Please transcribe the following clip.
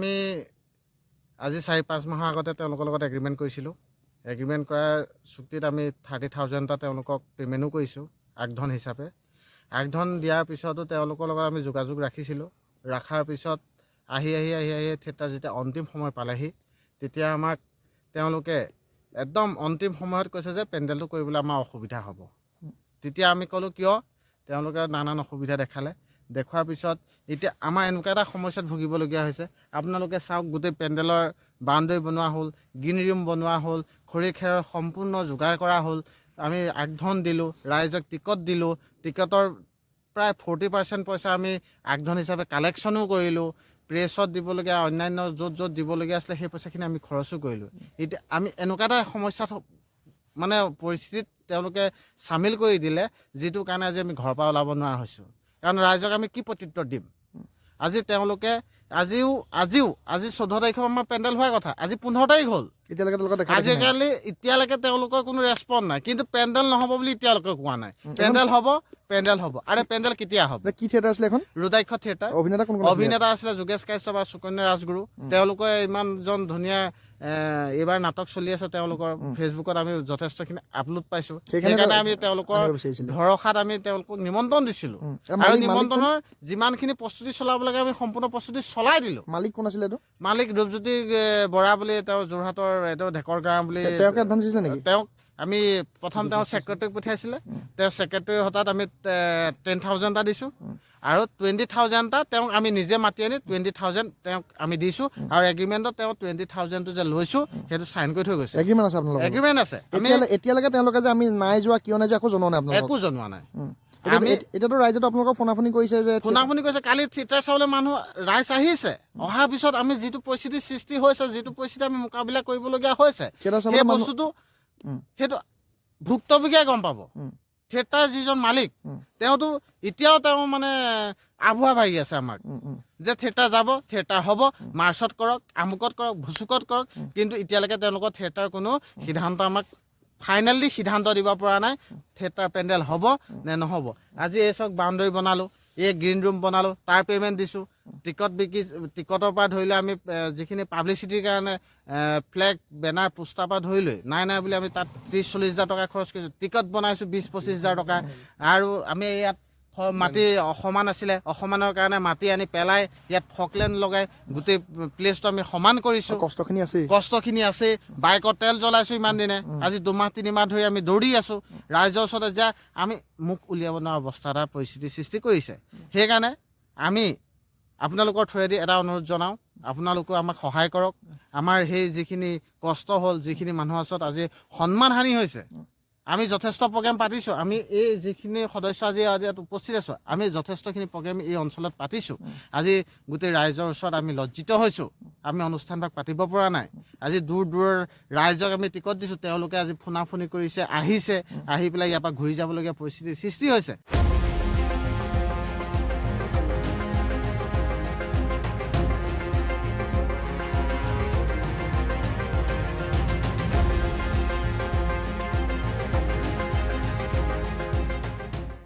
আমি আজি 4-5 মাহৰ আগতে তেওঁলোকৰ লগত এগ্ৰিমেণ্ট কৰিছিলোঁ। এগ্ৰিমেণ্ট কৰাৰ চুক্তিত আমি 30,000 এটা তেওঁলোকক পে'মেণ্টো কৰিছোঁ আগধন হিচাপে। আগধন দিয়াৰ পিছতো তেওঁলোকৰ লগত আমি যোগাযোগ ৰাখিছিলোঁ। ৰখাৰ পিছত আহি থিয়েটাৰ যেতিয়া অন্তিম সময় পালেহি তেতিয়া আমাক তেওঁলোকে একদম অন্তিম সময়ত কৈছে যে পেণ্ডেলটো কৰিবলৈ আমাৰ অসুবিধা হ'ব। তেতিয়া আমি ক'লোঁ কিয়? তেওঁলোকে নানান অসুবিধা দেখালে। দেখুৱাৰ পিছত এতিয়া আমাৰ এনেকুৱা এটা সমস্যাত ভুগিবলগীয়া হৈছে। আপোনালোকে চাওক, গোটেই পেণ্ডেলৰ বাউণ্ডেৰী বনোৱা হ'ল, গ্ৰীণ ৰুম বনোৱা হ'ল, খৰি খেৰৰ সম্পূৰ্ণ যোগাৰ কৰা হ'ল। আমি আগধন দিলোঁ, ৰাইজক টিকট দিলোঁ। টিকটৰ প্ৰায় 40% পইচা আমি আগধন হিচাপে কালেকশ্যনো কৰিলোঁ। প্ৰেছত দিবলগীয়া অন্যান্য য'ত দিবলগীয়া আছিলে সেই পইচাখিনি আমি খৰচো কৰিলোঁ। এতিয়া আমি এনেকুৱা এটা সমস্যাত মানে পৰিস্থিতিত তেওঁলোকে চামিল কৰি দিলে, যিটো কাৰণে আজি আমি ঘৰৰ পৰা ওলাব নোৱাৰা হৈছোঁ। কাৰণ ৰাইজক আমি কি প্ৰত্যুত্তৰ দিম? আজি তেওঁলোকে আজি 14 তাৰিখৰ আমাৰ পেণ্ডেল হোৱাৰ কথা, আজি 15 তাৰিখ হ'ল। এতিয়ালৈকে তেওঁলোকৰ কোনো ৰেছপন্স নাই। কিন্তু পেণ্ডেল নহ'ব বুলি এতিয়ালৈকে কোৱা নাই। পেণ্ডেল হ'ব। আৰে পেণ্ডেল কেতিয়া হ'ব? কি থিয়েটাৰ আছিলে এখন? ৰুদ্ৰাক্ষ থিয়েটাৰ। অভিনেতা আছিলে যোগেশ কাশ্যপ আৰু সুকন্যা ৰাজগুৰু। তেওঁলোকে ইমানজন ধুনীয়া এইবাৰ নাটক চলি আছে তেওঁলোকৰ। ফেচবুকত আমি যথেষ্টখিনি আপলোড পাইছোঁ। সেইকাৰণে আমি তেওঁলোকৰ ভৰসাত আমি তেওঁলোকক নিমন্ত্ৰণ দিছিলোঁ। আৰু নিমন্ত্ৰণৰ যিমানখিনি প্ৰস্তুতি চলাব লাগে আমি সম্পূৰ্ণ প্ৰস্তুতি চলাই দিলোঁ। মালিক কোন আছিলে? মালিক ৰূপজ্যোতি বৰা বুলি, তেওঁ যোৰহাটৰ এইটো ঢেকৰ গাঁও বুলি। তেওঁক এডভান্স দিছিলে নেকি? তেওঁক আমি প্ৰথম তেওঁ ছেক্ৰেটাৰীক পঠিয়াইছিলে। তেওঁ ছেক্ৰেটাৰী হঠাৎ আমি 10,000 এটা দিছোঁ আৰু 20,000 এটা তেওঁক আমি নিজে মাতি আনি 20,000 তেওঁক আমি দিছোঁ। আৰু এগ্ৰিমেণ্টত তেওঁ 20,000টো যে লৈছোঁ সেইটো চাইন কৰি থৈ গৈছে। এগ্ৰিমেণ্ট আছে আপোনালোকৰ? এগ্ৰিমেণ্ট আছে। এতিয়ালৈকে তেওঁলোকে যে আমি নাই যোৱা, কিয় নাই যোৱা একো জনোৱা নাই আপোনালোকক? একো জনোৱা নাই। এতিয়াতো ৰাইজেতো আপোনালোকক ফোনাফোনি কৰিছে যে ফোনাফোনি কৰিছে। কালি থিয়েটাৰ চাবলৈ মানুহ ৰাইজ আহিছে। অহাৰ পিছত আমি যিটো পৰিস্থিতিৰ সৃষ্টি হৈছে, যিটো পৰিস্থিতি আমি মোকাবিলা কৰিবলগীয়া হৈছে, সেই বস্তুটো সেইটো ভুক্তভোগীয়ে গম পাব। থিয়েটাৰ যিজন মালিক তেওঁতো এতিয়াও তেওঁ মানে আভুৱা ভাগি আছে আমাক যে থিয়েটাৰ যাব, থিয়েটাৰ হ'ব, মাৰ্চত কৰক, আমুকত কৰক, ভুচুকত কৰক। কিন্তু এতিয়ালৈকে তেওঁলোকৰ থিয়েটাৰ কোনো সিদ্ধান্ত আমাক ফাইনেলি সিদ্ধান্ত দিব পৰা নাই থিয়েটাৰ পেণ্ডেল হ'ব নে নহ'ব। আজি এই চক বাউণ্ডেৰী বনালোঁ, এই গ্ৰীণ ৰুম বনালোঁ, তাৰ পে'মেণ্ট দিছোঁ। টিকটৰ পৰা ধৰি লৈ আমি যিখিনি পাব্লিচিটিৰ কাৰণে ফ্লেগ, বেনাৰ, পোষ্টাৰ পৰা ধৰি লৈ নাই বুলি আমি তাত 30-40 হাজাৰ টকা খৰচ কৰিছোঁ। টিকট বনাইছোঁ 20-25 হাজাৰ টকা। আৰু আমি ইয়াত মাটি অসমান আছিলে, অসমানৰ কাৰণে মাটি আনি পেলাই ইয়াত ফকলেণ্ড লগাই গোটেই প্লেচটো আমি সমান কৰিছোঁ। কষ্টখিনি আছে। বাইকত তেল জ্বলাইছোঁ ইমান দিনে। আজি 2-3 মাহ ধৰি আমি দৌৰি আছোঁ ৰাইজৰ ওচৰতে যে আমি মুখ উলিয়াব নোৱাৰা অৱস্থা এটা পৰিস্থিতিৰ সৃষ্টি কৰিছে। সেইকাৰণে আমি আপোনালোকৰ থ্ৰুৱেদি এটা অনুৰোধ জনাওঁ, আপোনালোকেও আমাক সহায় কৰক। আমাৰ সেই যিখিনি কষ্ট হ'ল, যিখিনি মানুহৰ ওচৰত আজি সন্মানহানি হৈছে, আমি যথেষ্ট প্ৰগ্ৰেম পাতিছোঁ। আমি এই যিখিনি সদস্য আজি ইয়াত উপস্থিত আছোঁ, আমি যথেষ্টখিনি প্ৰগ্ৰেম এই অঞ্চলত পাতিছোঁ। আজি গোটেই ৰাইজৰ ওচৰত আমি লজ্জিত হৈছোঁ। আমি অনুষ্ঠানভাগ পাতিব পৰা নাই। আজি দূৰৰ ৰাইজক আমি টিকট দিছোঁ, তেওঁলোকে আজি ফোনাফোনি কৰিছে, আহিছে, আহি পেলাই ইয়াৰ পৰা ঘূৰি যাবলগীয়া পৰিস্থিতিৰ সৃষ্টি হৈছে।